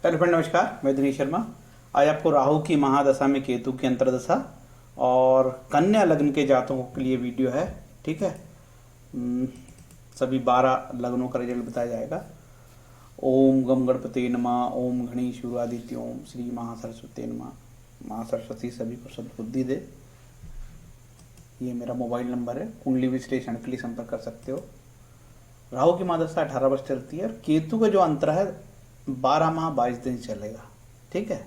Hello friend, नमस्कार। मैं दिनेश शर्मा। आज आपको राहु की महादशा में केतु की अंतर्दशा और कन्या लग्न के जातकों के लिए वीडियो है। ठीक है। सभी 12 लग्नों का रिजल्ट बताया जाएगा। ओम गम गणपति नमः, ओम गणेश आदित्य, ओम श्री महासरस्वती नमः। माँ सरस्वती सभी को सद्बुद्धि दे। ये मेरा मोबाइल नंबर है, कुंडली विश्लेषण के लिए संपर्क कर सकते हो। राहु की महादशा 18 वर्ष चलती है और केतु का जो अंतर है 12 माह 22 दिन चलेगा। ठीक है।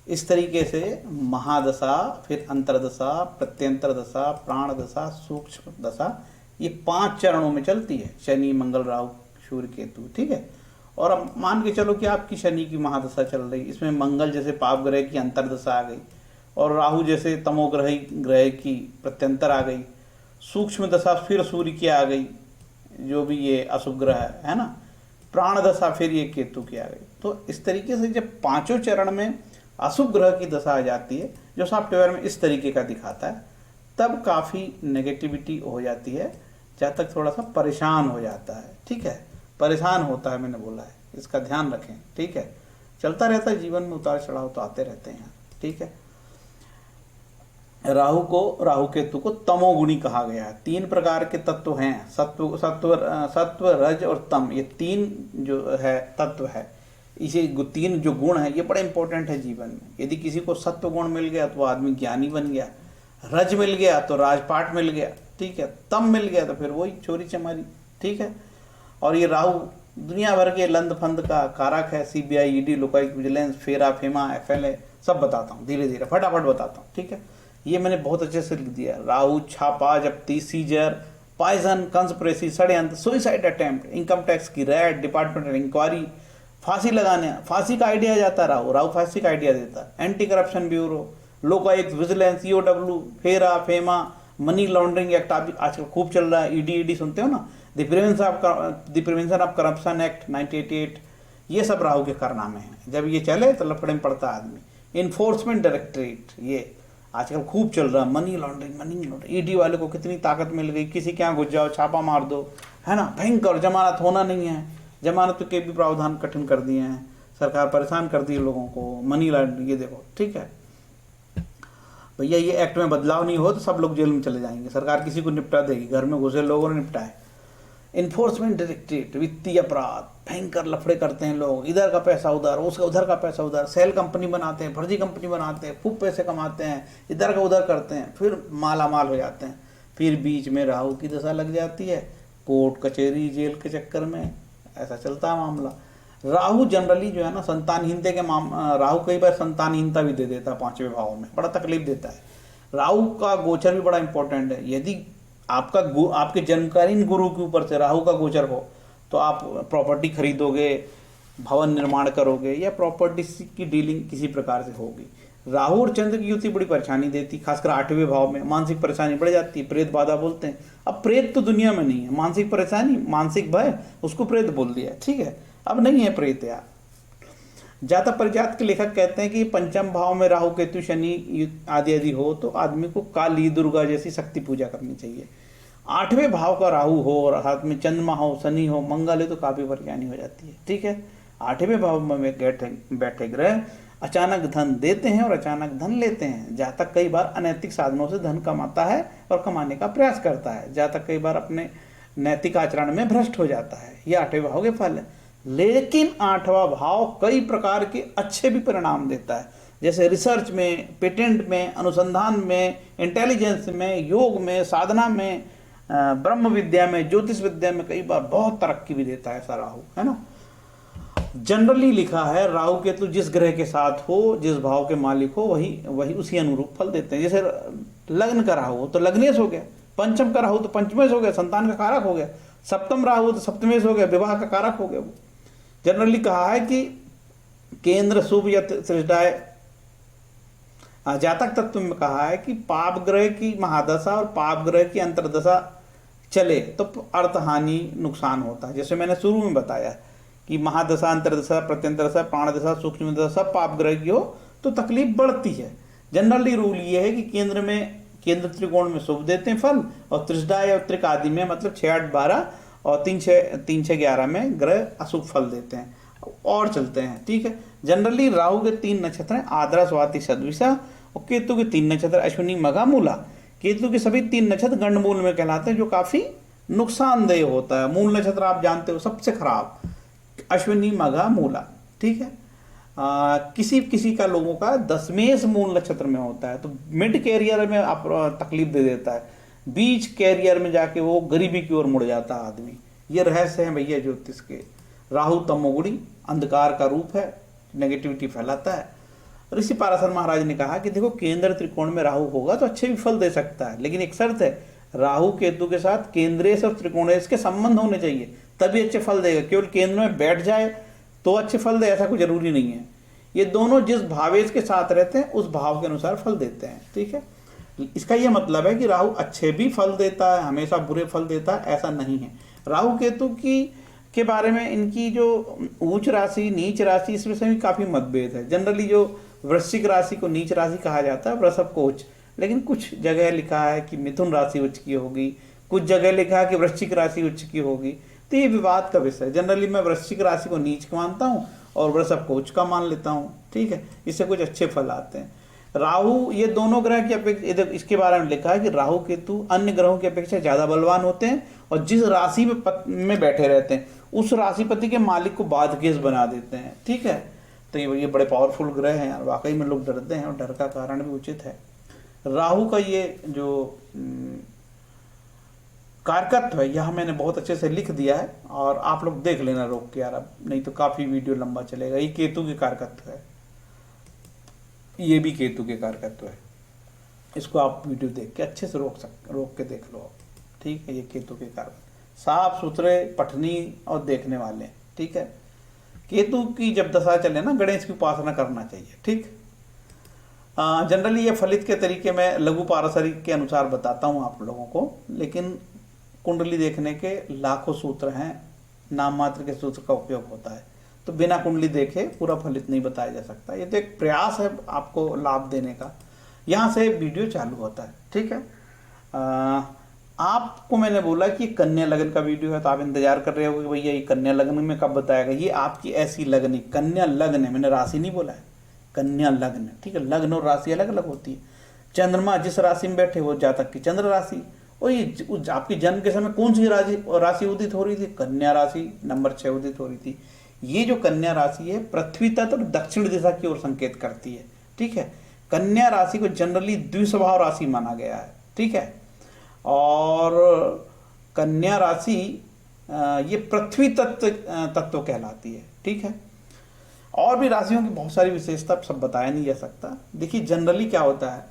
इस तरीके से महादशा, फिर अंतरदशा, प्रत्यंतर दशा, प्राण दशा, सूक्ष्म दशा, ये 5 चरणों में चलती है। शनि, मंगल, राहु, सूर्य, केतु। ठीक है। और अब मान के चलो कि आपकी शनि की महादशा चल रही, इसमें मंगल जैसे पाप ग्रह की अंतरदशा आ गई और राहु जैसे तमोग्रह की प्रत्यंतर आ गई। सूक्ष्म दशा फिर सूर्य की आ गई, जो भी ये अशुभ ग्रह है ना। प्राण दशा फिर ये केतु की आ गई। तो इस तरीके से जब 5 चरण में अशुभ ग्रह की दशा आ जाती है, जो सॉफ्टवेयर में इस तरीके का दिखाता है, तब काफ़ी नेगेटिविटी हो जाती है। जहाँ तक थोड़ा सा परेशान हो जाता है। ठीक है। परेशान होता है, मैंने बोला है, इसका ध्यान रखें। ठीक है। चलता रहता है जीवन में, उतार चढ़ाव तो आते रहते हैं। ठीक है। राहु केतु को तमोगुणी कहा गया है। 3 प्रकार के तत्व हैं, सत्व, रज और तम। ये 3 जो है तत्व है, इसे 3 जो गुण है, ये बड़े इंपॉर्टेंट है जीवन में। यदि किसी को सत्व गुण मिल गया तो आदमी ज्ञानी बन गया, रज मिल गया तो राजपाट मिल गया। ठीक है। तम मिल गया तो फिर वही चोरी चमारी। ठीक है। और ये राहु दुनिया भर के लंद फंद का कारक है। CBI, ED, लोकायुक्त, विजिलेंस, फेरा, फेमा, FLA सब बताता हूँ, धीरे धीरे फटाफट बताता हूँ। ठीक है। ये मैंने बहुत अच्छे से लिख दिया। राहु, छापा जब्ती, सीजर, पॉइजन, कंस्पिरेसी, षड्यंत्र, सुइसाइड अटेम्प्ट, इनकम टैक्स की रेड, डिपार्टमेंटल इंक्वायरी, फांसी लगाने, फांसी का आइडिया जाता है। राहु फांसी का आइडिया देता है। Anti corruption bureau, Lokayukta, vigilance, EOW, फेरा, फेमा, मनी लॉन्ड्रिंग एक्ट आजकल खूब चल रहा है। ED सुनते हो ना, the prevention of corruption act 1988। ये सब राहु के कारनामे हैं। जब ये चले तो लफड़े में पड़ता है आदमी। इन्फोर्समेंट डायरेक्टरेट, ये आजकल खूब चल रहा है। Money laundering. ED वाले को कितनी ताकत मिल गई, किसी के यहाँ घुस जाओ, छापा मार दो, है ना। भयंकर। जमानत होना नहीं है, जमानत के भी प्रावधान कठिन कर दिए हैं। सरकार परेशान कर दी है लोगों को। मनी लॉन्ड्रिंग, ये देखो। ठीक है भैया, ये एक्ट में बदलाव नहीं हो तो सब लोग जेल में चले जाएंगे। सरकार किसी को निपटा देगी, घर में घुसे लोगों ने निपटाए। इन्फोर्समेंट डायरेक्टरेट, वित्तीय अपराध, भयंकर लफड़े करते हैं लोग। इधर का पैसा उधर, उसका उधर का पैसा उधर, सेल कंपनी बनाते हैं, फर्जी कंपनी बनाते हैं, खूब पैसे कमाते हैं, इधर का उधर करते हैं, फिर माला माल हो जाते हैं। फिर बीच में राहु की दशा लग जाती है, कोर्ट कचहरी जेल के चक्कर में ऐसा चलता है मामला। राहु जनरली जो है ना संतानहीनता के राहु कई बार संतानहीनता भी दे देता है 5वें भाव में, बड़ा तकलीफ देता है। राहु का गोचर भी बड़ा इंपॉर्टेंट है। यदि आपके जन्मकालीन गुरु के ऊपर से राहु का गोचर हो तो आप प्रॉपर्टी खरीदोगे, भवन निर्माण करोगे, या प्रॉपर्टी की डीलिंग किसी प्रकार से होगी। राहु और चंद्र की युति बड़ी परेशानी देती, खासकर 8वें भाव में मानसिक परेशानी बढ़ जाती है। प्रेत बाधा बोलते हैं। अब प्रेत तो दुनिया में नहीं है, मानसिक परेशानी, मानसिक भय, उसको प्रेत बोल दिया। ठीक है। अब नहीं है प्रेत यार। जातक परिजात के लेखक कहते हैं कि 5म भाव में राहु, केतु, शनि आदि हो तो आदमी को काली, दुर्गा जैसी शक्ति पूजा करनी चाहिए। 8वें भाव का राहु हो और हाथ में चंद्रमा हो, शनि हो, मंगल है तो काफी परेशानी हो जाती है। ठीक है। 8वें भाव में बैठे ग्रह अचानक धन देते हैं और अचानक धन लेते हैं। जातक कई बार अनैतिक साधनों से धन कमाता है और कमाने का प्रयास करता है। जातक कई बार अपने नैतिक आचरण में भ्रष्ट हो जाता है। ये 8वें भाव के फल है। लेकिन 8वां भाव कई प्रकार के अच्छे भी परिणाम देता है, जैसे रिसर्च में, पेटेंट में, अनुसंधान में, इंटेलिजेंस में, योग में, साधना में, ब्रह्म विद्या में, ज्योतिष विद्या में कई बार बहुत तरक्की भी देता है ऐसा राहु, है ना। जनरली लिखा है राहु केतु जिस ग्रह के साथ हो, जिस भाव के मालिक हो, वही उसी अनुरूप फल देते हैं। जैसे लग्न का राहु हो तो लग्नेश हो गया, 5म का राहु तो पंचमेश हो गया, संतान का कारक हो गया, 7म राहु तो सप्तमेश हो गया, विवाह का कारक हो गया। वो जनरली कहा है कि केंद्र शुभ या त्रिजटाय, जातक तत्व में कहा है कि पाप ग्रह की महादशा और पाप ग्रह की अंतर्दशा चले तो अर्थ हानि नुकसान होता है। जैसे मैंने शुरू में बताया कि महादशा, अंतर्दशा, प्रत्यंतरदशा, प्राणदशा, सूक्ष्म दशा सब पाप ग्रह की हो तो तकलीफ बढ़ती है। जनरली रूल ये है कि केंद्र त्रिकोण में शुभ देते हैं फल, और त्रिजटाय और त्रिक आदि में, मतलब 6, 8, 12 और 3, 6, 11 में ग्रह अशुभ फल देते हैं। और चलते हैं, ठीक है। जनरली राहु के 3 नक्षत्र हैं, आद्रा, स्वाति, शतभिषा, और केतु के 3 नक्षत्र अश्विनी, मघा, मूला। केतु के सभी 3 नक्षत्र गंडमूल में कहलाते हैं, जो काफी नुकसानदेह होता है। मूल नक्षत्र आप जानते हो सबसे खराब, अश्विनी, मघा, मूला, ठीक है। किसी किसी का लोगों का दशमेश मूल नक्षत्र में होता है, तो मिड कैरियर में आप तकलीफ दे देता है, बीच कैरियर में जाके वो गरीबी की ओर मुड़ जाता है आदमी। ये रहस्य है भैया ज्योतिष के। राहु तमोगुणी, अंधकार का रूप है, नेगेटिविटी फैलाता है। ऋषि पाराशर महाराज ने कहा कि देखो केंद्र त्रिकोण में राहु होगा तो अच्छे भी फल दे सकता है, लेकिन एक शर्त है, राहु केतु के साथ केंद्रेश और त्रिकोणेश के संबंध होने चाहिए, तभी अच्छे फल देगा। केवल केंद्र में बैठ जाए तो अच्छे फल दे, ऐसा कोई जरूरी नहीं है। ये दोनों जिस भावेश के साथ रहते हैं उस भाव के अनुसार फल देते हैं, ठीक है। इसका यह मतलब है कि राहु अच्छे भी फल देता है, हमेशा बुरे फल देता है, ऐसा नहीं है। राहु केतु के बारे में इनकी जो उच्च राशि नीच राशि, इस विषय में काफी मतभेद है। जनरली जो वृश्चिक राशि को नीच राशि कहा जाता है, वृषभ को उच्च, लेकिन कुछ जगह लिखा है कि मिथुन राशि उच्च की होगी, कुछ जगह लिखा है कि वृश्चिक राशि उच्च की होगी, तो ये विवाद का विषय है। जनरली मैं वृश्चिक राशि को नीच मानता हूँ और वृषभ को उच्च का मान लेता हूँ, ठीक है। इससे कुछ अच्छे फल आते हैं। राहु, ये दोनों ग्रह की अपेक्षा, इसके बारे में लिखा है कि राहु केतु अन्य ग्रहों की अपेक्षा ज्यादा बलवान होते हैं और जिस राशि में बैठे रहते हैं उस राशिपति के मालिक को बादकेश बना देते हैं, ठीक है। तो ये बड़े पावरफुल ग्रह हैं यार, वाकई में लोग डरते हैं और डर का कारण भी उचित है। राहु का ये जो कारकत्व है यह मैंने बहुत अच्छे से लिख दिया है, और आप लोग देख लेना रोक के यार, अब नहीं तो काफी वीडियो लंबा चलेगा। ये केतु के कारकत्व है, ये भी केतु के कारकत्व है, इसको आप वीडियो देख के अच्छे से रोक के देख लो आप, ठीक है। ये केतु के कारकत्व साफ सुथरे, पठनी और देखने वाले, ठीक है। केतु की जब दशा चले ना, गणेश की उपासना करना चाहिए, ठीक। जनरली ये फलित के तरीके में लघु पारसरिक के अनुसार बताता हूँ आप लोगों को, लेकिन कुंडली देखने के लाखों सूत्र हैं, नाम मात्र के सूत्र का उपयोग होता है, तो बिना कुंडली देखे पूरा फलित नहीं बताया जा सकता। ये तो एक प्रयास है आपको लाभ देने का। यहाँ से वीडियो चालू होता है, ठीक है। आपको मैंने बोला कि कन्या लगन का वीडियो है, तो आप इंतजार कर रहे हो कि भैया ये कन्या लगन में कब बताएगा। ये आपकी ऐसी लगन, कन्या लगन है, मैंने राशि नहीं बोला है, कन्या लग्न, ठीक है। लग्न और राशि अलग अलग होती है। चंद्रमा जिस राशि में बैठे वो जातक की चंद्र राशि, और ये आपकी जन्म के समय कौन सी राशि उदित हो रही थी, कन्या राशि नंबर 6 उदित हो रही थी। ये जो कन्या राशि है पृथ्वी तत्व और दक्षिण दिशा की ओर संकेत करती है, ठीक है। कन्या राशि को जनरली द्विस्वभाव राशि माना गया है, ठीक है। और कन्या राशि ये पृथ्वी तत्व कहलाती है, ठीक है। और भी राशियों की बहुत सारी विशेषता सब बताया नहीं जा सकता। देखिए जनरली क्या होता है,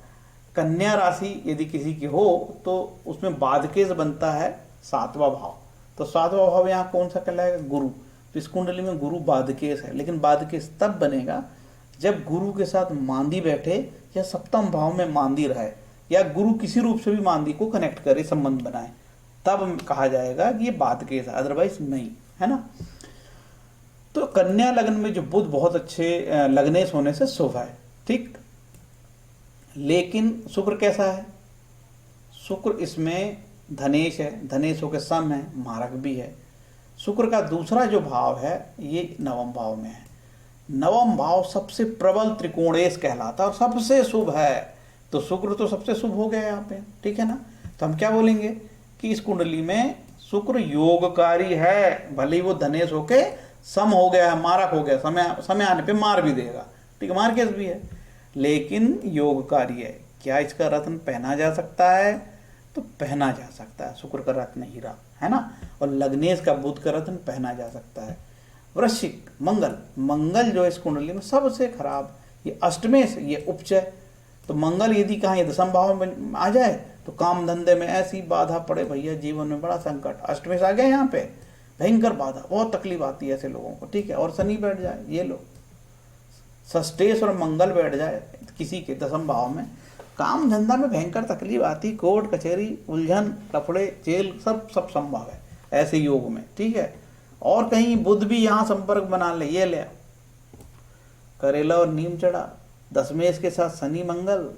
कन्या राशि यदि किसी की हो तो उसमें बादकेश बनता है 7वां भाव। तो 7वां भाव यहाँ कौन सा कहलाएगा, गुरु। तो इस कुंडली में गुरु बादकेश है, लेकिन बादकेश तब बनेगा जब गुरु के साथ मांदी बैठे या 7वें भाव में मांदी रहे, या गुरु किसी रूप से भी मांदी को कनेक्ट करे, संबंध बनाए, तब कहा जाएगा कि ये बादकेश है, अदरवाइज नहीं, है ना। तो कन्या लग्न में जो बुध बहुत अच्छे लग्नेश होने से शुभ है, ठीक। लेकिन शुक्र कैसा है, शुक्र इसमें धनेश है, धनेश होकर सम है, मारक भी है। शुक्र का दूसरा जो भाव है ये 9वें भाव में है। 9वां भाव सबसे प्रबल त्रिकोणेश कहलाता है और सबसे शुभ है। तो शुक्र तो सबसे शुभ हो गया यहाँ पे, ठीक है ना। तो हम क्या बोलेंगे कि इस कुंडली में शुक्र योगकारी है, भले ही वो धनेश होके सम हो गया है, मारक हो गया, समय आने पे मार भी देगा, ठीक है, मार्केस भी है, लेकिन योगकारी है। क्या इसका रत्न पहना जा सकता है, तो पहना जा सकता है, शुक्र का रत्न हीरा, है ना। और लग्नेश का बुध का रत्न पहना जा सकता है। वृश्चिक मंगल जो इस कुंडली में सबसे खराब, ये अष्टमेश, ये उपच है। तो मंगल यदि कहाँ ये 10वें भाव में आ जाए तो काम धंधे में ऐसी बाधा पड़े भैया, जीवन में बड़ा संकट। अष्टमेश आ गया यहाँ पे, भयंकर बाधा, बहुत तकलीफ आती है ऐसे लोगों को, ठीक है। और शनि बैठ जाए, ये लो षष्ठेश और मंगल बैठ जाए किसी के 10वें भाव में, काम धंधा में भयंकर तकलीफ आती, कोर्ट कचहरी, उलझन, लफड़े, जेल, सब संभव है ऐसे योग में, ठीक है। और कहीं बुध भी यहाँ संपर्क बना ले, ये ले करेला और नीम चढ़ा, दशमेश के साथ शनि मंगल,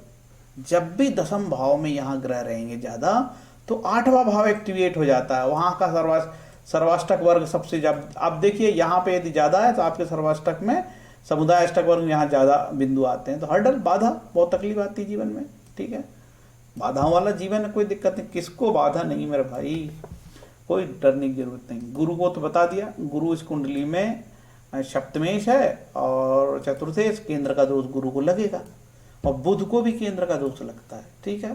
जब भी 10वें भाव में यहाँ ग्रह रहेंगे ज्यादा तो 8वां भाव एक्टिवेट हो जाता है, वहां का सर्वाष्टक वर्ग सबसे ज्यादा, आप देखिए यहाँ पे यदि ज़्यादा है तो आपके सर्वाष्टक में समुदाय अष्टक वर्ग में यहाँ ज़्यादा बिंदु आते हैं। तो हर्डल, बाधा, बहुत तकलीफ आती है जीवन में, ठीक है। बाधाओं वाला जीवन है, कोई दिक्कत नहीं, किसको बाधा नहीं मेरे भाई, कोई डरने की जरूरत नहीं। गुरु को तो बता दिया, गुरु इस कुंडली में सप्तमेश है और चतुर्थेश, केंद्र का दोष गुरु को लगेगा और बुध को भी केंद्र का दोष लगता है, ठीक है।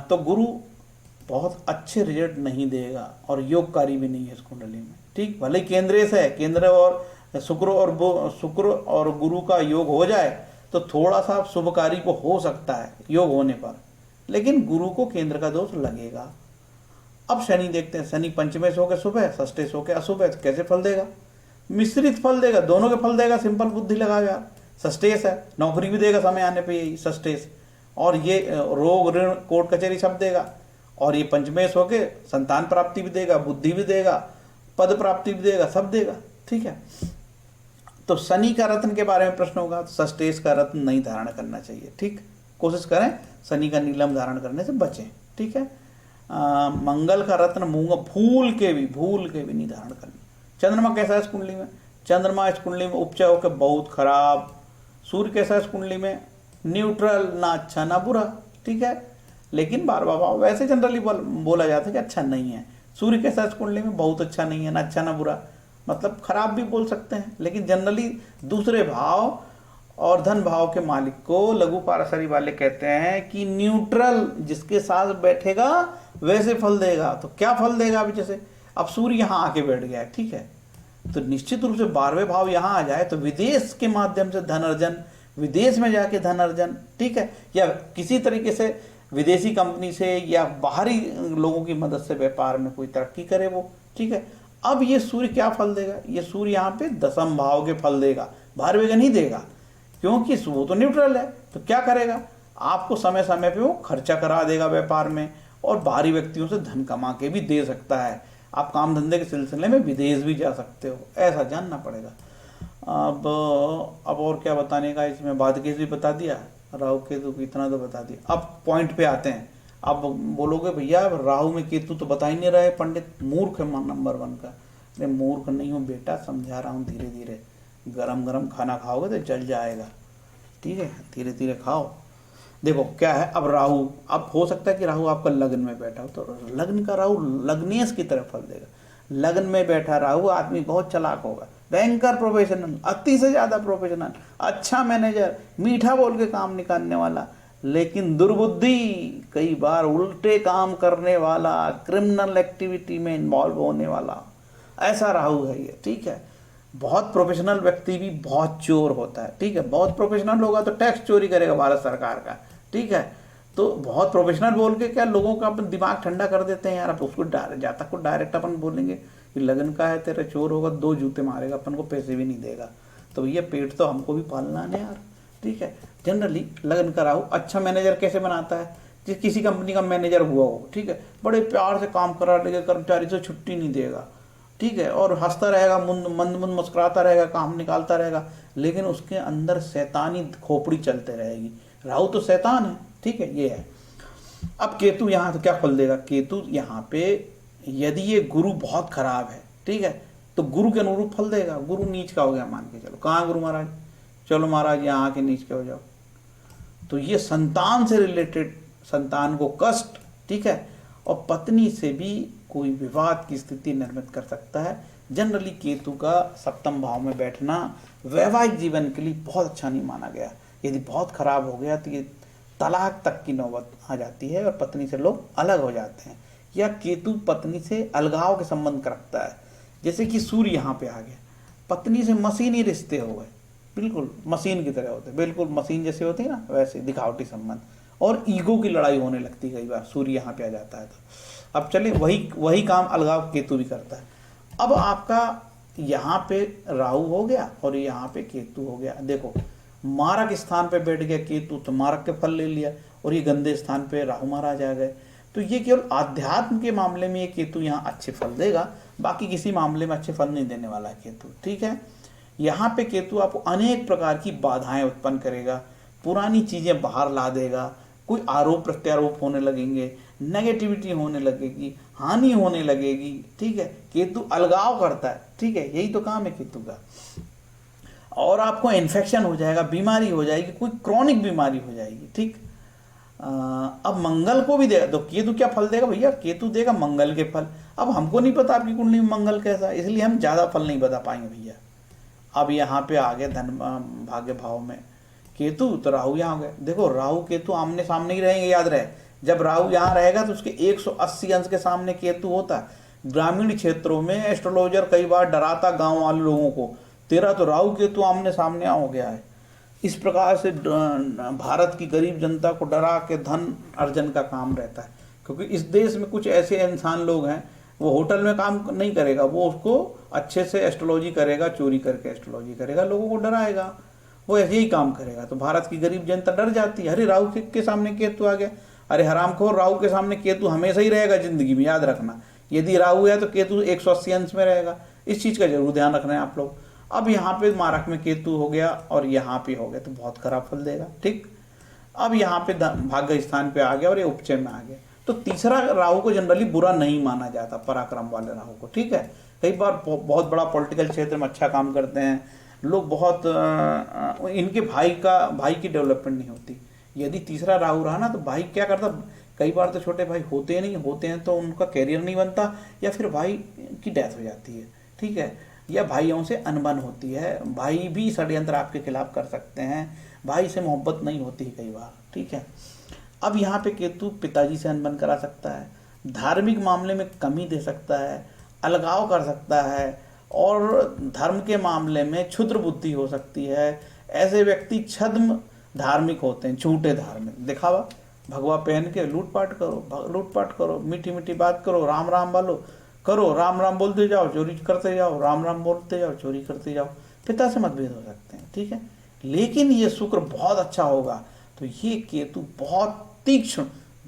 तो गुरु बहुत अच्छे रिजल्ट नहीं देगा और योगकारी भी नहीं है इस कुंडली में, ठीक। भले केंद्रेश है, केंद्र और शुक्र और गुरु का योग हो जाए तो थोड़ा सा शुभकारी को हो सकता है योग होने पर, लेकिन गुरु को केंद्र का दोष लगेगा। अब शनि देखते हैं, शनि पंचमेश होकर शुभ है, षष्ठेश होकर अशुभ है, तो कैसे फल देगा? मिश्रित फल देगा, दोनों के फल देगा, सिंपल बुद्धि लगाओ यार। षष्ठेश है, नौकरी भी देगा समय आने पे यही षष्ठेश, और ये रोग ऋण कोर्ट कचहरी सब देगा, और ये पंचमेश होके संतान प्राप्ति भी देगा, बुद्धि भी देगा, पद प्राप्ति भी देगा, सब देगा, ठीक है। तो शनि का रत्न के बारे में प्रश्न होगा, तो षष्ठेश का रत्न नहीं धारण करना चाहिए, ठीक। कोशिश करें शनि का नीलम धारण करने से बचें, ठीक है। मंगल का रत्न मूंग भूल के भी नहीं धारण करना। चंद्रमा कैसा है इस कुंडली में? चंद्रमा इस कुंडली में उपचय होकर बहुत खराब। सूर्य कैसा है इस कुंडली में? न्यूट्रल, ना अच्छा ना बुरा, ठीक है। लेकिन 12वां भाव वैसे जनरली बोला जाता है कि अच्छा नहीं है। सूर्य कैसा है इस कुंडली में? बहुत अच्छा नहीं है, ना अच्छा ना बुरा, मतलब खराब भी बोल सकते हैं, लेकिन जनरली दूसरे भाव और धन भाव के मालिक को लघु पाराशरी वाले कहते हैं कि न्यूट्रल, जिसके साथ बैठेगा वैसे फल देगा। तो क्या फल देगा? अभी जैसे अब सूर्य यहाँ आके बैठ गया है, ठीक है, तो निश्चित रूप से 12वें भाव यहाँ आ जाए तो विदेश के माध्यम से धन अर्जन, विदेश में जाके धन अर्जन, ठीक है, या किसी तरीके से विदेशी कंपनी से या बाहरी लोगों की मदद से व्यापार में कोई तरक्की करे वो, ठीक है। अब ये सूर्य क्या फल देगा? ये सूर्य यहाँ पे 10वें भाव के फल देगा, 12वें का नहीं देगा, क्योंकि वो तो न्यूट्रल है। तो क्या करेगा? आपको समय समय पे वो खर्चा करा देगा व्यापार में, और बाहरी व्यक्तियों से धन कमा के भी दे सकता है। आप काम धंधे के सिलसिले में विदेश भी जा सकते हो, ऐसा जानना पड़ेगा। अब और क्या बताने का इसमें? बाद केस भी बता दिया, राहु केतु को इतना तो बता दिया। अब पॉइंट पे आते हैं। अब बोलोगे भैया राहु में केतु तो बता ही नहीं रहे पंडित, मूर्ख है नंबर 1 का। अरे मूर्ख नहीं हूँ बेटा, समझा रहा हूँ धीरे धीरे। गरम गरम खाना खाओगे तो जल जाएगा, ठीक है, धीरे धीरे खाओ। देखो क्या है, अब राहु, अब हो सकता है कि राहु आपका लग्न में बैठा हो, तो लग्न का राहु लग्नेश की तरफ फल देगा। लग्न में बैठा राहु आदमी बहुत चालाक होगा, भयंकर प्रोफेशनल, अति से ज्यादा प्रोफेशनल, अच्छा मैनेजर, मीठा बोल के काम निकालने वाला, लेकिन दुर्बुद्धि, कई बार उल्टे काम करने वाला, क्रिमिनल एक्टिविटी में इन्वॉल्व होने वाला, ऐसा राहु है ये, ठीक है। बहुत प्रोफेशनल व्यक्ति भी बहुत चोर होता है, ठीक है। बहुत प्रोफेशनल होगा तो टैक्स चोरी करेगा भारत सरकार का, ठीक है। तो बहुत प्रोफेशनल बोल के क्या लोगों का अपन दिमाग ठंडा कर देते हैं यार। अब उसको जाता को डायरेक्ट अपन बोलेंगे कि लगन का है तेरा, चोर होगा 2 जूते मारेगा, अपन को पैसे भी नहीं देगा। तो ये पेट तो हमको भी पालना है यार, ठीक है। जनरली लगन का राहु अच्छा मैनेजर कैसे बनाता है? जिस किसी कंपनी का मैनेजर हुआ हो, ठीक है, बड़े प्यार से काम करा लेगा, कर्मचारी से छुट्टी नहीं देगा, ठीक है, और हंसता रहेगा, मंद मुस्कुराता रहेगा, काम निकालता रहेगा, लेकिन उसके अंदर शैतानी खोपड़ी चलते रहेगी। राहु तो शैतान है, ठीक है, ये है। अब केतु यहाँ तो क्या फल देगा? केतु यहाँ पे यदि ये गुरु बहुत खराब है, ठीक है, तो गुरु के अनुरूप फल देगा। गुरु नीच का हो गया मान के चलो, कहाँ गुरु महाराज? चलो महाराज यहाँ आके नीच के हो जाओ। तो ये संतान से रिलेटेड, संतान को कष्ट, ठीक है, और पत्नी से भी कोई विवाद की स्थिति निर्मित कर सकता है। जनरली केतु का 7वें भाव में बैठना वैवाहिक जीवन के लिए बहुत अच्छा नहीं माना गया। यदि बहुत खराब हो गया तो ये तलाक तक की नौबत आ जाती है और पत्नी से लोग अलग हो जाते हैं, या केतु पत्नी से अलगाव के संबंध रखता है। जैसे कि सूर्य यहाँ पे आ गया, पत्नी से मशीनी रिश्ते हो गए, बिल्कुल मशीन की तरह होते, बिल्कुल मशीन जैसे होती है ना वैसे दिखावटी संबंध, और ईगो की लड़ाई होने लगती है कई बार सूर्य यहाँ पे आ जाता है तो। अब चलिए वही काम अलगाव केतु भी करता है। अब आपका यहाँ पे राहु हो गया और यहाँ पे केतु हो गया। देखो मारक स्थान पे बैठ गया केतु, तो मारक के फल ले लिया, और ये गंदे स्थान पे राहु महाराज आ गए। तो ये केवल आध्यात्म के मामले में ये केतु यहाँ अच्छे फल देगा, बाकी किसी मामले में अच्छे फल नहीं देने वाला है केतु, ठीक है। यहाँ पे केतु आपको अनेक प्रकार की बाधाएं उत्पन्न करेगा, पुरानी चीजें बाहर ला देगा, कोई आरोप प्रत्यारोप होने लगेंगे, नेगेटिविटी होने लगेगी, हानि होने लगेगी। ठीक है, केतु अलगाव करता है। ठीक है, यही तो काम है केतु का। और आपको इन्फेक्शन हो जाएगा, बीमारी हो जाएगी, कोई क्रॉनिक बीमारी हो जाएगी। ठीक, अब मंगल को भी देगा तो केतु क्या फल देगा भैया? केतु देगा मंगल के फल। अब हमको नहीं पता आपकी कुंडली में मंगल कैसा है, इसलिए हम ज़्यादा फल नहीं बता पाएंगे भैया। अब यहाँ पे आ गए धन भाग्य भाव में केतु, तो राहु यहाँ हो गए। देखो राहु केतु आमने सामने ही रहेंगे, याद रहे। जब राहु यहाँ रहेगा तो उसके 180 अंश के सामने केतु होता है। ग्रामीण क्षेत्रों में एस्ट्रोलॉजर कई बार डराता गांव वाले लोगों को, तेरा तो राहु केतु आमने सामने हो गया है। इस प्रकार से भारत की गरीब जनता को डरा के धन अर्जन का काम रहता है। क्योंकि इस देश में कुछ ऐसे इंसान लोग हैं, वो होटल में काम नहीं करेगा, वो उसको अच्छे से एस्ट्रोलॉजी करेगा, चोरी करके एस्ट्रोलॉजी करेगा, लोगों को डराएगा, वो ऐसे ही काम करेगा। तो भारत की गरीब जनता डर जाती है। अरे राहु के सामने केतु आ गया, अरे हरामखोर, राहु के सामने केतु हमेशा ही रहेगा जिंदगी में, याद रखना। यदि राहु है तो केतु 180 अंश में रहेगा। इस चीज़ का जरूर ध्यान रखना है आप लोग। अब यहाँ पे मारक में केतु हो गया और यहाँ पे हो गया तो बहुत खराब फल देगा। ठीक, अब यहाँ पे भाग्य स्थान पे आ गया और ये उपचय में आ गया। तो तीसरा राहु को जनरली बुरा नहीं माना जाता, पराक्रम वाले राहु को। ठीक है, कई बार बहुत बड़ा पॉलिटिकल क्षेत्र में अच्छा काम करते हैं लोग, बहुत इनके भाई की डेवलपमेंट नहीं होती। यदि तीसरा राहु रहा ना तो भाई क्या करता, कई बार तो छोटे भाई होते नहीं, होते हैं तो उनका कैरियर नहीं बनता, या फिर भाई की डेथ हो जाती है। ठीक है, या भाइयों से अनबन होती है, भाई भी षड्यंत्र आपके खिलाफ कर सकते हैं, भाई से मोहब्बत नहीं होती है कई बार। ठीक है, अब यहाँ पे केतु पिताजी से अनबन करा सकता है, धार्मिक मामले में कमी दे सकता है, अलगाव कर सकता है, और धर्म के मामले में क्षुद्र बुद्धि हो सकती है। ऐसे व्यक्ति छद्म धार्मिक होते हैं, झूठे धार्मिक, दिखावा भगवा पहन के लूटपाट करो, मीठी मीठी बात करो, राम राम बोलो, करो, राम राम बोलते जाओ, चोरी करते जाओ, राम राम बोलते जाओ, चोरी करते जाओ। पिता से मतभेद हो सकते हैं। ठीक है, लेकिन ये शुक्र बहुत अच्छा होगा तो ये केतु बहुत तीक्ष्ण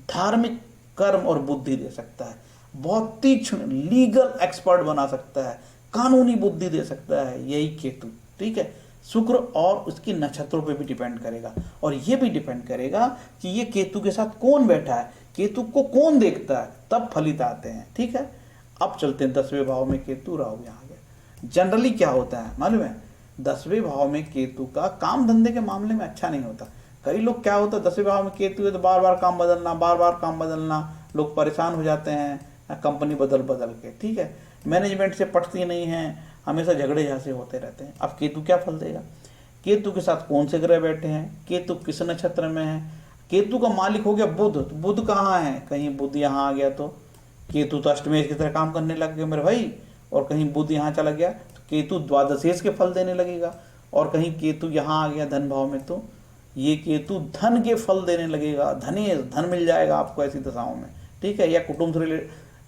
धार्मिक कर्म और बुद्धि दे सकता है, बहुत तीक्ष्ण लीगल एक्सपर्ट बना सकता है, कानूनी बुद्धि दे सकता है, यही केतु। ठीक है, शुक्र और उसकी नक्षत्रों पे भी डिपेंड करेगा, और ये भी डिपेंड करेगा कि ये केतु के साथ कौन बैठा है, केतु को कौन देखता है, तब फलित आते हैं। ठीक है, अब चलते हैं 10वें भाव में केतु, राहु यहाँ गया। जनरली क्या होता है मालूम है, 10वें भाव में केतु का काम धंधे के मामले में अच्छा नहीं होता। कई लोग क्या होता है, 10वें भाव में केतु है तो बार बार काम बदलना, लोग परेशान हो जाते हैं कंपनी बदल के। ठीक है, मैनेजमेंट से पटती नहीं है, हमेशा झगड़े झांसे होते रहते हैं। अब केतु क्या फल देगा, केतु के साथ कौन से ग्रह बैठे हैं, केतु किस नक्षत्र में है, केतु का मालिक हो गया बुध, तो बुध कहाँ है, कहीं बुध यहाँ आ गया तो केतु तो अष्टमेश की तरह काम करने लग गए मेरे भाई, और कहीं बुध यहाँ चला गया तो केतु द्वादशेश के फल देने लगेगा, और कहीं केतु यहाँ आ गया धन भाव में तो ये केतु धन के फल देने लगेगा, धन मिल जाएगा आपको ऐसी दशाओं में। ठीक है, या कुटुंब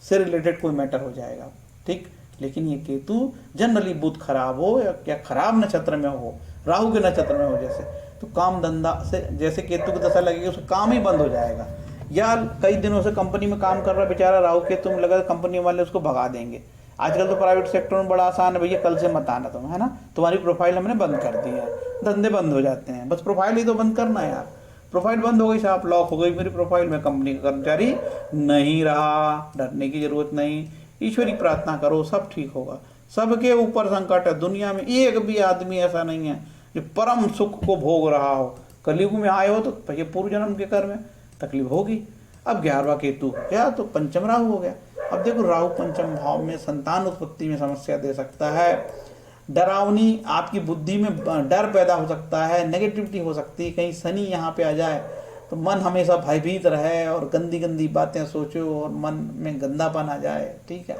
से रिलेटेड कोई मैटर हो जाएगा। ठीक, लेकिन ये केतु जनरली बुध खराब हो या क्या खराब नक्षत्र में हो, राहु के नक्षत्र में हो जैसे, तो काम धंधा से जैसे केतु की दशा लगेगी उसका काम ही बंद हो जाएगा, या कई दिनों से कंपनी में काम कर रहा बेचारा राहु केतु में लगा, कंपनी वाले उसको भगा देंगे। आजकल तो प्राइवेट सेक्टर में बड़ा आसान है, भैया कल से मत आना तुम, है ना, तुम्हारी प्रोफाइल हमने बंद कर दी है, धंधे बंद हो जाते हैं। बस प्रोफाइल ही तो बंद करना है यार, प्रोफाइल बंद हो गई साहब, लॉक हो गई मेरी प्रोफाइल में, कंपनी का कर्मचारी नहीं रहा, डरने की जरूरत नहीं, ईश्वरी प्रार्थना करो, सब ठीक होगा। सबके ऊपर संकट है, दुनिया में एक भी आदमी ऐसा नहीं है जो परम सुख को भोग रहा हो। कलयुग में आए हो तो भैया पूर्व जन्म के कर्म में तकलीफ होगी। अब 11वां केतु हो गया तो पंचम राहु हो गया। अब देखो राहु पंचम भाव में संतान उत्पत्ति में समस्या दे सकता है, डरावनी आपकी बुद्धि में डर पैदा हो सकता है, नेगेटिविटी हो सकती है। कहीं शनि यहाँ पे आ जाए तो मन हमेशा भयभीत रहे और गंदी गंदी बातें सोचो और मन में गंदापन आ जाए। ठीक है,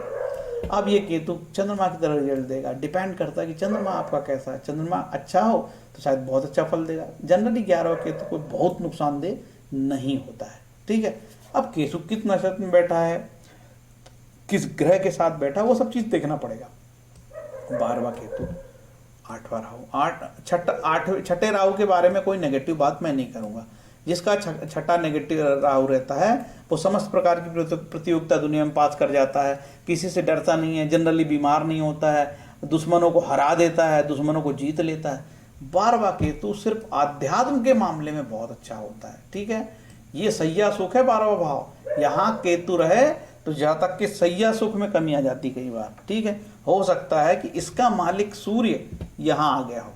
अब ये केतु चंद्रमा की तरह रिजल्ट देगा, डिपेंड करता है कि चंद्रमा आपका कैसा है। चंद्रमा अच्छा हो तो शायद बहुत अच्छा फल देगा। जनरली 11वां केतु कोई बहुत नुकसानदेह नहीं होता है। ठीक है, अब केतु किस नक्षत्र में बैठा है, किस ग्रह के साथ बैठा है, वो सब चीज देखना पड़ेगा। 12वां केतु, 8वां राहु, छठे राहु के बारे में कोई नेगेटिव बात मैं नहीं करूंगा। जिसका छठा नेगेटिव राहु रहता है वो समस्त प्रकार की प्रतियोगिता दुनिया में पास कर जाता है, किसी से डरता नहीं है, जनरली बीमार नहीं होता है, दुश्मनों को हरा देता है, दुश्मनों को जीत लेता है। 12वां केतु सिर्फ आध्यात्म के मामले में बहुत अच्छा होता है। ठीक है, ये सैया सुख है 12वां भाव, यहाँ केतु रहे तो जातक के सैया सुख में कमी आ जाती कई बार। ठीक है, हो सकता है कि इसका मालिक सूर्य यहाँ आ गया हो,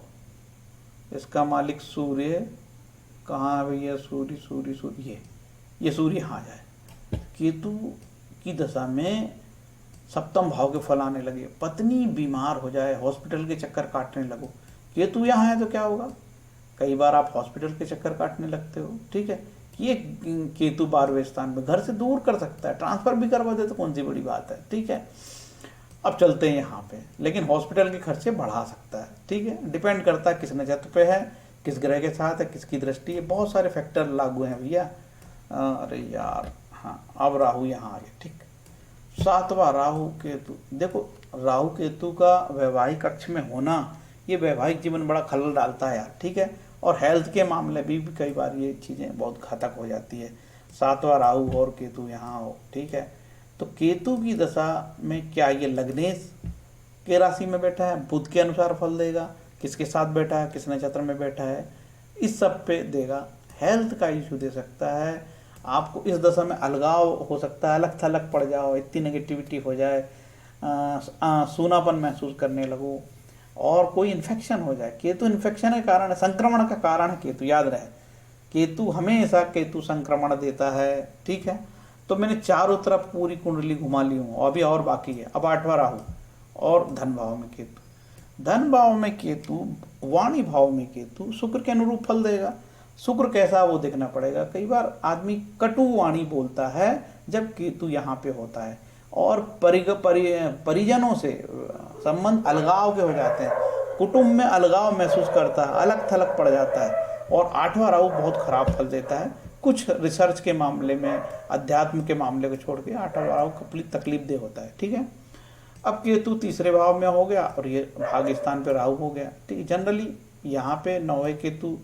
इसका मालिक सूर्य कहाँ है भैया, सूर्य सूर्य सूर्य, ये सूर्य यहाँ आ जाए, केतु की दशा में सप्तम भाव के फल आने लगे, पत्नी बीमार हो जाए, हॉस्पिटल के चक्कर काटने लगो, केतु यहाँ है तो क्या होगा, कई बार आप हॉस्पिटल के चक्कर काटने लगते हो। ठीक है, ये केतु 12वें स्थान में घर से दूर कर सकता है, ट्रांसफर भी करवा दे तो कौन सी बड़ी बात है। ठीक है, अब चलते हैं यहाँ पे, लेकिन हॉस्पिटल के खर्चे बढ़ा सकता है। ठीक है, डिपेंड करता है किस नक्षत्र पे है, किस ग्रह के साथ है, किसकी दृष्टि है, बहुत सारे फैक्टर लागू हैं भैया। अरे यार हाँ, अब राहु यहाँ आ गया। ठीक, 7वां राहु केतु, देखो राहु केतु का वैवाहिक कक्ष में होना ये वैवाहिक जीवन बड़ा खलल डालता है यार। ठीक है, और हेल्थ के मामले भी कई बार ये चीज़ें बहुत घातक हो जाती है, 7वां राहु और केतु यहाँ हो। ठीक है, तो केतु की दशा में क्या ये लग्नेश के राशि में बैठा है, बुध के अनुसार फल देगा, किसके साथ बैठा है, किस नक्षत्र में बैठा है, इस सब पे देगा। हेल्थ का इशू दे सकता है, आपको इस दशा में अलगाव हो सकता है, अलग थलग पड़ जाओ, इतनी नेगेटिविटी हो जाए, सूनापन महसूस करने लगो, और कोई इन्फेक्शन हो जाए। केतु इन्फेक्शन के कारण, संक्रमण का कारण है केतु, याद रहे केतु हमेशा केतु संक्रमण देता है। ठीक है, तो मैंने चारों तरफ पूरी कुंडली घुमा ली हूँ, अभी और बाकी है। अब 8वां राहु और धन भाव में केतु, धन भाव में केतु, वाणी भाव में केतु शुक्र के अनुरूप फल देगा। शुक्र कैसा वो देखना पड़ेगा, कई बार आदमी कटु वाणी बोलता है जब केतु यहाँ पे होता है, और परिजनों से संबंध अलगाव के हो जाते हैं, कुटुंब में अलगाव महसूस करता है, अलग थलग पड़ जाता है। और 8वां राहु बहुत खराब फल देता है, कुछ रिसर्च के मामले में, अध्यात्म के मामले को छोड़ के 8वां राहु कंप्लीट तकलीफ दे होता है। ठीक है, अब केतु तीसरे भाव में हो गया और ये भाग्य स्थान पे राहु हो गया। ठीक है, जनरली यहाँ पे 9वें केतु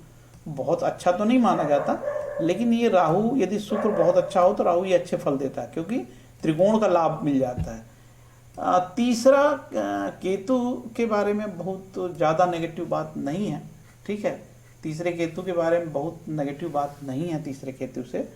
बहुत अच्छा तो नहीं माना जाता, लेकिन ये राहु यदि शुक्र बहुत अच्छा हो तो राहु ये अच्छे फल देता है, क्योंकि त्रिकोण का लाभ मिल जाता है। तीसरा केतु के बारे में बहुत ज़्यादा नेगेटिव बात नहीं है। ठीक है, तीसरे केतु के बारे में बहुत नेगेटिव बात नहीं है तीसरे केतु से।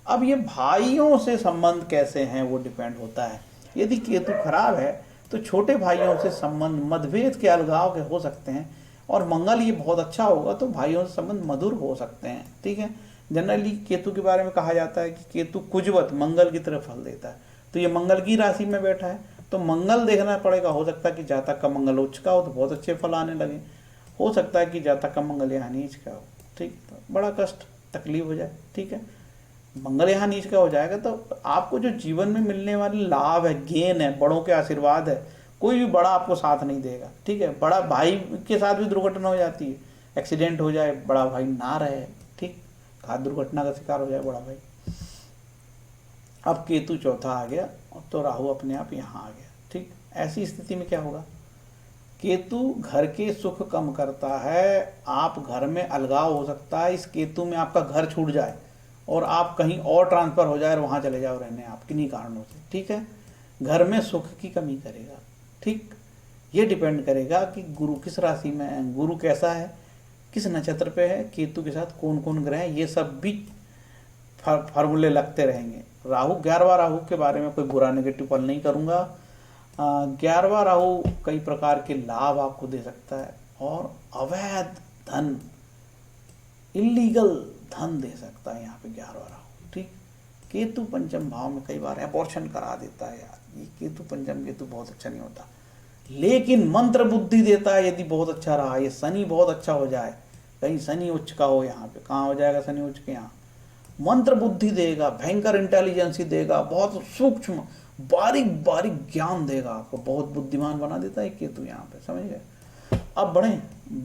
अब ये भाइयों से संबंध कैसे हैं वो डिपेंड होता है। यदि केतु खराब है तो छोटे भाइयों से संबंध मतभेद के, अलगाव के हो सकते हैं, और मंगल ये बहुत अच्छा होगा तो भाइयों से संबंध मधुर हो सकते हैं। ठीक है, जनरली केतु के बारे में कहा जाता है कि केतु कुजवत मंगल की तरफ फल देता है, तो ये मंगल की राशि में बैठा है तो मंगल देखना पड़ेगा। हो सकता है कि जातक का मंगल उच्च का हो तो बहुत अच्छे फल आने लगे, हो सकता है कि जातक का मंगल यहाँ नीच का हो। ठीक, तो बड़ा कष्ट तकलीफ हो जाए। ठीक है, मंगल यहाँ नीच का हो जाएगा तो आपको जो जीवन में मिलने वाली लाभ है, गेन है, बड़ों के आशीर्वाद है, कोई भी बड़ा आपको साथ नहीं देगा। ठीक है, बड़ा भाई के साथ भी दुर्घटना हो जाती है, एक्सीडेंट हो जाए, बड़ा भाई ना रहे, ठीक, हाथ दुर्घटना का शिकार हो जाए बड़ा भाई। अब केतु चौथा आ गया तो राहु अपने आप यहाँ आ गया। ठीक, ऐसी स्थिति में क्या होगा, केतु घर के सुख कम करता है, आप घर में अलगाव हो सकता है, इस केतु में आपका घर छूट जाए और आप कहीं और ट्रांसफ़र हो जाए और वहाँ चले जाओ रहने आप किन्हीं कारणों से। ठीक है, घर में सुख की कमी करेगा। ठीक, ये डिपेंड करेगा कि गुरु किस राशि में है, गुरु कैसा है, किस नक्षत्र पे है, केतु के साथ कौन कौन ग्रह हैं, ये सब भी फार्मूले लगते रहेंगे। राहु 11वां राहु के बारे में कोई बुरा नेगेटिव फल नहीं करूँगा। 11वां राहु कई प्रकार के लाभ आपको दे सकता है और अवैध धन, इलीगल धन दे सकता है यहाँ पे 11वां राहु। ठीक, केतु पंचम भाव में कई बार अबॉर्शन करा देता है यार, ये केतु पंचम केतु बहुत अच्छा नहीं होता, लेकिन मंत्र बुद्धि देता है यदि बहुत अच्छा रहा। ये शनि बहुत अच्छा हो जाए, कहीं शनि उच्च का हो, यहाँ पे कहाँ हो जाएगा शनि उच्च के, यहाँ मंत्र बुद्धि देगा, भयंकर इंटेलिजेंसी देगा, बहुत सूक्ष्म बारीक बारीक ज्ञान देगा आपको, बहुत बुद्धिमान बना देता है केतु यहाँ पे, समझ गए। अब बढ़े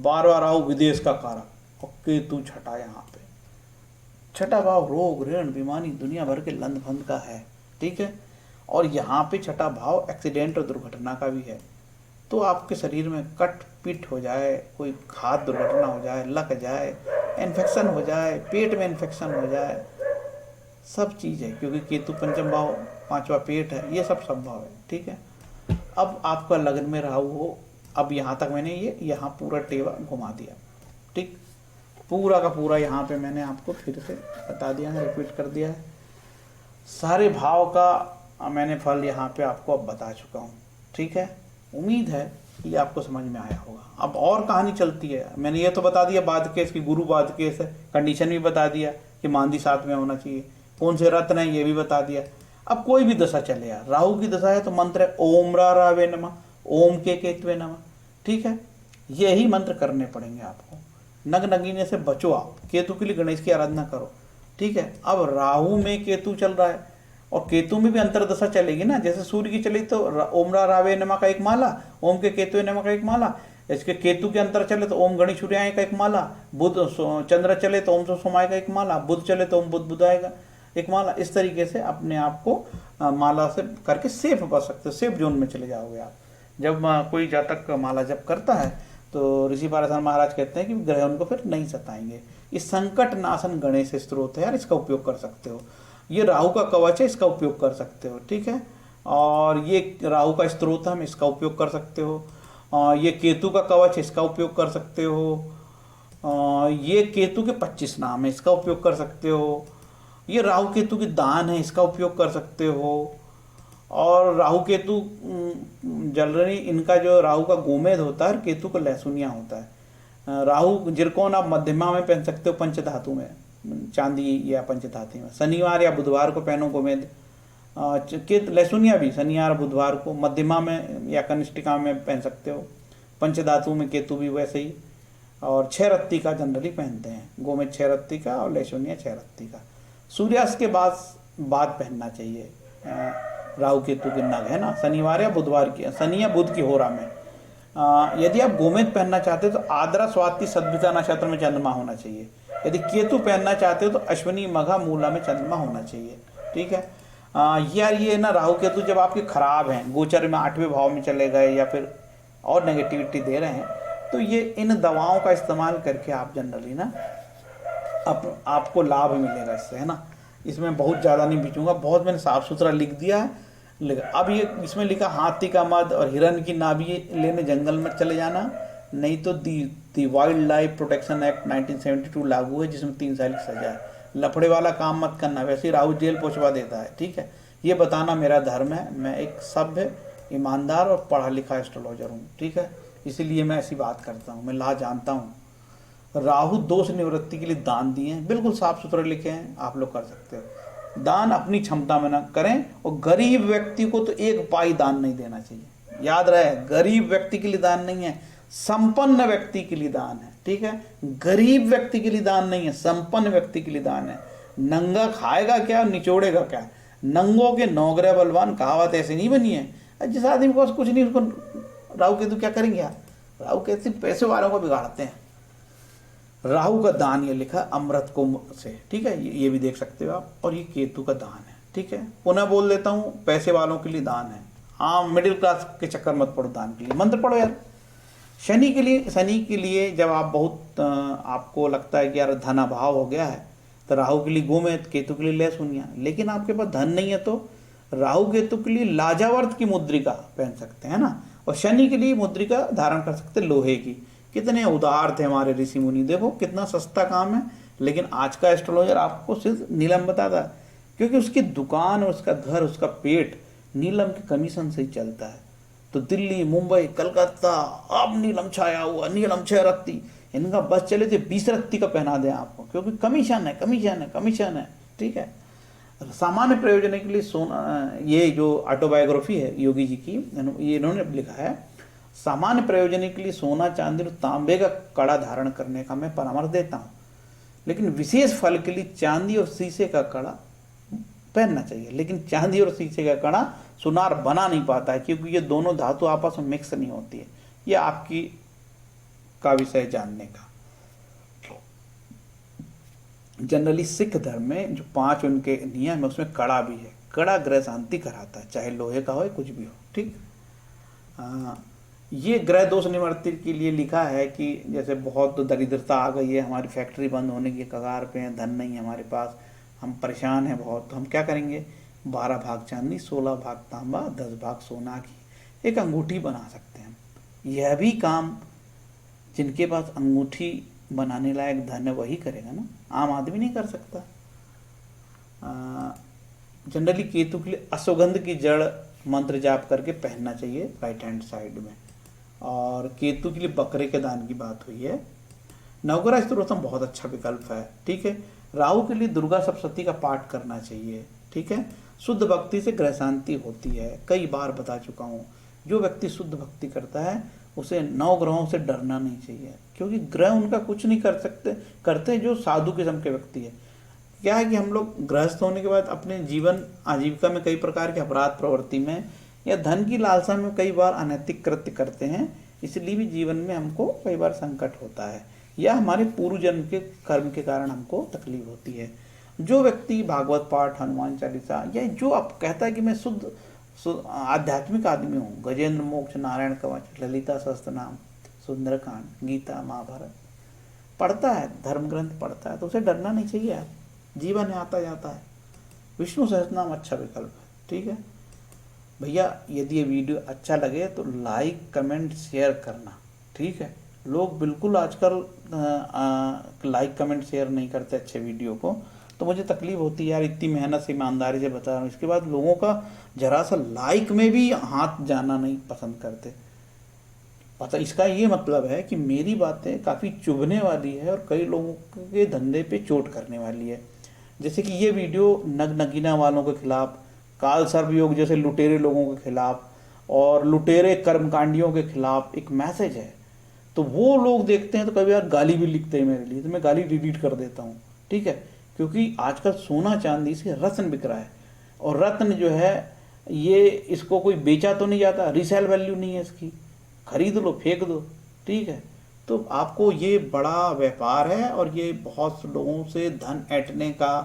12वां राहु विदेश का कारक और केतु छठा, यहाँ पे छठा भाव रोग ऋण बीमारी दुनिया भर के लंध फंद का है। ठीक है, और यहाँ पे छठा भाव एक्सीडेंट और दुर्घटना का भी है, तो आपके शरीर में कट पिट हो जाए, कोई घात दुर्घटना हो जाए, लग जाए, इन्फेक्शन हो जाए, पेट में इन्फेक्शन हो जाए, सब चीज़ है, क्योंकि केतु पंचम भाव 5वां पेट है, ये सब संभव है। ठीक है, अब आपका लग्न में राहु हो, अब यहाँ तक मैंने ये यहाँ पूरा टेवा घुमा दिया। ठीक, पूरा का पूरा यहाँ पे मैंने आपको फिर से बता दिया है, रिपीट कर दिया है। सारे भाव का मैंने फल यहाँ पे आपको अब बता चुका हूँ, ठीक है। उम्मीद है कि आपको समझ में आया होगा। अब और कहानी चलती है। मैंने ये तो बता दिया बाद केस की, गुरु बाद केस है, कंडीशन भी बता दिया कि मांदी साथ में होना चाहिए, कौन से रत्न है ये भी बता दिया। अब कोई भी दशा चले यार, राहु की दशा है तो मंत्र है ओम रा रावे नमः, ओम के केतवे नमः, ठीक है। यही मंत्र करने पड़ेंगे आपको। नग नगीने से बचो आप, केतु के लिए गणेश की आराधना करो, ठीक है। अब राहु में केतु चल रहा है और केतु में भी अंतरदशा चलेगी ना, जैसे सूर्य की चली तो ओम रा रावे नमः का एक माला, ओम के केतु नमः का एक माला, इसके केतु के अंतर चले तो ओम गणेश सूर्याय का एक माला, बुध चंद्र चले तो ओम सोमाय का एक माला, बुध चले तो ओम बुध बुधाय का एक माला। इस तरीके से अपने आप को माला से करके सेफ बच सकते हो, सेफ जोन में चले जाओगे आप। जब कोई जातक माला जब करता है तो ऋषि पाराशर महाराज कहते हैं कि ग्रह उनको फिर नहीं सताएंगे। ये संकट नाशन गणेश स्त्रोत है यार, इसका उपयोग कर सकते हो। ये राहु का कवच है, इसका उपयोग कर सकते हो, ठीक है। और ये राहु का स्त्रोत है, इसका उपयोग कर सकते हो। ये केतु का कवच है, इसका उपयोग कर सकते हो। ये केतु के 25 नाम है, इसका उपयोग कर सकते हो। ये राहु केतु की दान है, इसका उपयोग कर सकते हो। और राहु केतु जनरली इनका जो राहु का गोमेद होता है, केतु का लहसुनिया होता है। राहु जिरकोन आप मध्यमा में पहन सकते हो, पंचधातु में, चांदी या पंचधातु में। शनिवार या बुधवार को पहनो गोमेद। लहसुनिया भी शनिवार बुधवार को मध्यमा में या कनिष्ठिका में पहन सकते हो। पंचधातु में केतु भी वैसे ही। और 6 रत्ती का जनरली पहनते हैं, गोमेद 6 रत्ती का और लहसुनिया 6 रत्ती का। सूर्यास्त के बाद पहनना चाहिए राहु केतु के नग, है ना, शनिवार या बुधवार की, शनि या बुध की होरा में। यदि आप गोमेद पहनना चाहते हो तो आद्रा स्वाति सद्भिता नक्षत्र में चंद्रमा होना चाहिए। यदि केतु पहनना चाहते हो तो अश्विनी मघा मूला में चंद्रमा होना चाहिए, ठीक है। यार ये ना राहु केतु जब आपके खराब हैं, गोचर में 8वें भाव में चले गए या फिर और नेगेटिविटी दे रहे हैं, तो ये इन दवाओं का इस्तेमाल करके आप जनरली ना आपको लाभ मिलेगा इससे, है ना। इसमें बहुत ज़्यादा नहीं बिचूंगा, बहुत मैंने साफ सुथरा लिख दिया है। अब ये इसमें लिखा हाथी का मद और हिरन की नाभि लेने जंगल में चले जाना, नहीं तो दी वाइल्ड लाइफ प्रोटेक्शन एक्ट 1972 लागू है, जिसमें 3 साल की सजा है। लफड़े वाला काम मत करना, वैसे ही राहु जेल पहुंचवा देता है, ठीक है। ये बताना मेरा धर्म है। मैं एक सभ्य, ईमानदार और पढ़ा लिखा एस्ट्रोलॉजर हूँ, ठीक है। इसीलिए मैं ऐसी बात करता हूँ, मैं ला जानता हूँ। राहु दोष निवृत्ति के लिए दान दिए हैं, बिल्कुल साफ सुथरे लिखे हैं, आप लोग कर सकते हो। दान अपनी क्षमता में ना करें, और गरीब व्यक्ति को तो 1 पाई दान नहीं देना चाहिए। याद रहे, गरीब व्यक्ति के लिए दान नहीं है, संपन्न व्यक्ति के लिए दान है, ठीक है। गरीब व्यक्ति के लिए दान नहीं है, संपन्न व्यक्ति के लिए दान है। नंगा खाएगा क्या, निचोड़ेगा क्या। नंगों के नौगरे बलवान, कहावत ऐसे नहीं बनी है। जिस आदमी के पास कुछ नहीं, उसको राहु केतु क्या करेंगे यार। राहु केतु पैसे वालों को बिगाड़ते हैं। राहु का दान ये लिखा अमृत कुंभ से, ठीक है, ये भी देख सकते हो आप। और ये केतु का दान है, ठीक है। पुनः बोल देता हूँ, पैसे वालों के लिए दान है। आम मिडिल क्लास के चक्कर मत पड़ो, दान के लिए मंत्र पढ़ो यार। शनि के लिए जब आप बहुत आपको लगता है कि यार धन अभाव हो गया है, तो राहु के लिए गोमेद, केतु के लिए लहसुनिया। लेकिन आपके पास धन नहीं है तो राहु केतु के लिए लाजावर्त की मुद्रिका पहन सकते हैं ना। और शनि के लिए मुद्रिका धारण कर सकते लोहे की। कितने उदार थे हमारे ऋषि मुनि, देखो कितना सस्ता काम है। लेकिन आज का एस्ट्रोलॉजर आपको सिर्फ नीलम बताता है, क्योंकि उसकी दुकान, उसका घर, उसका पेट नीलम के कमीशन से ही चलता है। तो दिल्ली, मुंबई, कलकत्ता, अब नीलम छाया हुआ, नीलम 6 रत्ती। इनका बस चले तो 20 रत्ती का पहना दें आपको, क्योंकि कमीशन है, कमीशन है, कमीशन है, ठीक है। सामान्य प्रयोजन के लिए सोना, ये जो ऑटोबायोग्राफी है योगी जी की, ये इन्होंने लिखा है, सामान्य प्रयोजन के लिए सोना, चांदी और तांबे का कड़ा धारण करने का मैं परामर्श देता हूँ। लेकिन विशेष फल के लिए चांदी और शीशे का कड़ा पहनना चाहिए। लेकिन चांदी और शीशे का कड़ा सुनार बना नहीं पाता है, क्योंकि ये दोनों धातु आपस में मिक्स नहीं होती है। ये आपकी का विषय जानने का। जनरली सिख धर्म में जो 5 उनके नियम है, उसमें कड़ा भी है। कड़ा ग्रह शांति कराता है, चाहे लोहे का हो कुछ भी हो, ठीक। ये ग्रह दोष निवृत्ति के लिए लिखा है कि जैसे बहुत दरिद्रता आ गई है, हमारी फैक्ट्री बंद होने की कगार पे है, धन नहीं है हमारे पास, हम परेशान हैं बहुत, तो हम क्या करेंगे, 12 भाग चांदी, 16 भाग तांबा, 10 भाग सोना की एक अंगूठी बना सकते हैं। यह भी काम जिनके पास अंगूठी बनाने लायक धन है वही करेगा ना, आम आदमी नहीं कर सकता। जनरली केतु के लिए अश्वगंध की जड़ मंत्र जाप करके पहनना चाहिए राइट हैंड साइड में। और केतु के लिए बकरे के दान की बात हुई है। नवग्रह स्तोत्रम बहुत अच्छा विकल्प है, ठीक है। राहु के लिए दुर्गा सप्तशती का पाठ करना चाहिए, ठीक है। शुद्ध भक्ति से ग्रह शांति होती है, कई बार बता चुका हूँ। जो व्यक्ति शुद्ध भक्ति करता है उसे 9 ग्रहों से डरना नहीं चाहिए, क्योंकि ग्रह उनका कुछ नहीं कर सकते, करते जो साधु किस्म के व्यक्ति है। क्या है कि हम लोग गृहस्थ होने के बाद अपने जीवन आजीविका में कई प्रकार के अपराध प्रवृत्ति में या धन की लालसा में कई बार अनैतिक कृत्य करते हैं, इसलिए भी जीवन में हमको कई बार संकट होता है या हमारे पूर्व जन्म के कर्म के कारण हमको तकलीफ होती है। जो व्यक्ति भागवत पाठ, हनुमान चालीसा या जो अब कहता है कि मैं शुद्ध आध्यात्मिक आदमी हूँ, गजेंद्र मोक्ष, नारायण कवच, ललिता सहस्त्रनाम, सुंदरकांड, गीता, महाभारत पढ़ता है, धर्म ग्रंथ पढ़ता है, तो उसे डरना नहीं चाहिए यार, जीवन है आता जाता है। विष्णु सहस्त्रनाम अच्छा विकल्प है, ठीक है भैया। यदि ये वीडियो अच्छा लगे तो लाइक कमेंट शेयर करना, ठीक है। लोग बिल्कुल आजकल लाइक कमेंट शेयर नहीं करते अच्छे वीडियो को, तो मुझे तकलीफ होती है यार, इतनी मेहनत से ईमानदारी से बता रहा हूँ, इसके बाद लोगों का जरा सा लाइक में भी हाथ जाना नहीं पसंद करते। पता इसका ये मतलब है कि मेरी बातें काफ़ी चुभने वाली है और कई लोगों के धंधे पे चोट करने वाली है। जैसे कि ये वीडियो नगीना वालों के खिलाफ, काल सर्वयोग जैसे लुटेरे लोगों के खिलाफ और लुटेरे कर्मकांडियों के खिलाफ एक मैसेज है। तो वो लोग देखते हैं तो कभी यार गाली भी लिखते हैं मेरे लिए, तो मैं गाली डिलीट कर देता हूँ, ठीक है। क्योंकि आजकल सोना चांदी से रत्न बिक रहा है और रत्न जो है ये इसको कोई बेचा तो नहीं जाता, रीसेल वैल्यू नहीं है इसकी, खरीद लो फेंक दो, ठीक है। तो आपको ये बड़ा व्यापार है और ये बहुत लोगों से धन ऐंठने का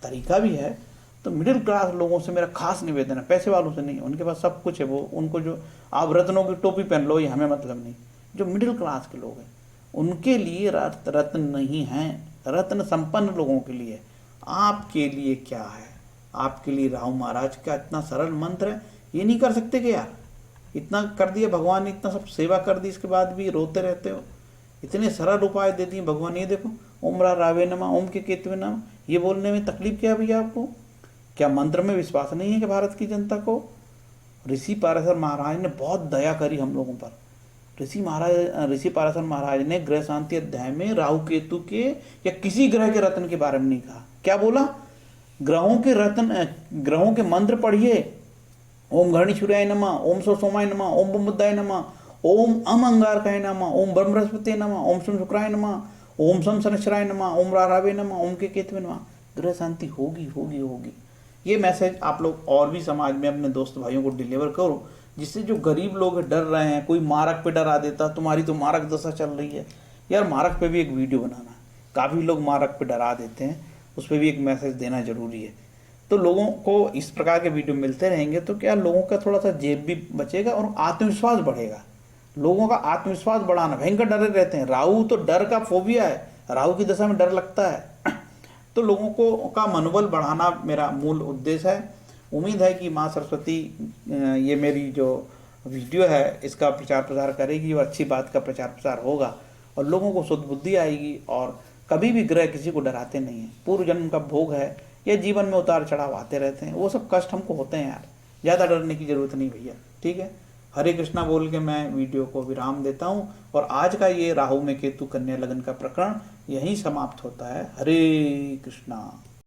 तरीका भी है। तो मिडिल क्लास लोगों से मेरा खास निवेदन है, पैसे वालों से नहीं, उनके पास सब कुछ है, वो उनको जो आप रत्नों की टोपी पहन लो ये हमें मतलब नहीं। जो मिडिल क्लास के लोग हैं उनके लिए रत्न नहीं है, रत्न संपन्न लोगों के लिए। आपके लिए क्या है? आपके लिए राहु महाराज का इतना सरल मंत्र है, ये नहीं कर सकते कि यार इतना कर दिया भगवान ने, इतना सब सेवा कर दी, इसके बाद भी रोते रहते हो। इतने सरल उपाय दे दिए भगवान, ये देखो ओम रावे नमः, ओम के केतवे नमः, ये बोलने में तकलीफ क्या है भैया आपको? क्या मंत्र में विश्वास नहीं है कि भारत की जनता को? ऋषि पाराशर महाराज ने बहुत दया करी हम लोगों पर। ऋषि पाराशर महाराज ने ग्रह शांति अध्याय में राहु केतु के या किसी ग्रह के रत्न के बारे में नहीं कहा। क्या बोला? ग्रहों के रत्न, ग्रहों के मंत्र पढ़िए। ओम गणेशूर्याय नमः, ओम सोमाय नमः, ओम बुद्धाय नमः, ओम अंगारकाय नमः, ओम ब्रह्मस्पते नमः, ओम शम शुक्राय नमः, ओम शम शनिश्चराय नमः, ओम रावे नमः, ओम के केतवे नमः। ग्रह शांति होगी होगी होगी। ये मैसेज आप लोग और भी समाज में अपने दोस्त भाइयों को डिलीवर करो, जिससे जो गरीब लोग डर रहे हैं, कोई मारक पे डरा देता, तुम्हारी तो मारक दशा चल रही है यार, मारक पे भी एक वीडियो बनाना। काफ़ी लोग मारक पे डरा देते हैं, उस पर भी एक मैसेज देना जरूरी है। तो लोगों को इस प्रकार के वीडियो मिलते रहेंगे तो क्या लोगों का थोड़ा सा जेब भी बचेगा और आत्मविश्वास बढ़ेगा। लोगों का आत्मविश्वास बढ़ाना, भयंकर डरे रहते हैं, राहु तो डर का फोबिया है, राहु की दशा में डर लगता है। तो लोगों को का मनोबल बढ़ाना मेरा मूल उद्देश्य है। उम्मीद है कि माँ सरस्वती ये मेरी जो वीडियो है इसका प्रचार प्रसार करेगी और अच्छी बात का प्रचार प्रसार होगा और लोगों को शुद्ध बुद्धि आएगी। और कभी भी ग्रह किसी को डराते नहीं हैं, पूर्व जन्म का भोग है या जीवन में उतार चढ़ाव आते रहते हैं, वो सब कष्ट हमको होते हैं यार, ज़्यादा डरने की जरूरत नहीं भैया, ठीक है। हरे कृष्णा बोल के मैं वीडियो को विराम देता हूँ और आज का ये राहु में केतु कन्या लगन का प्रकरण यहीं समाप्त होता है। हरे कृष्णा।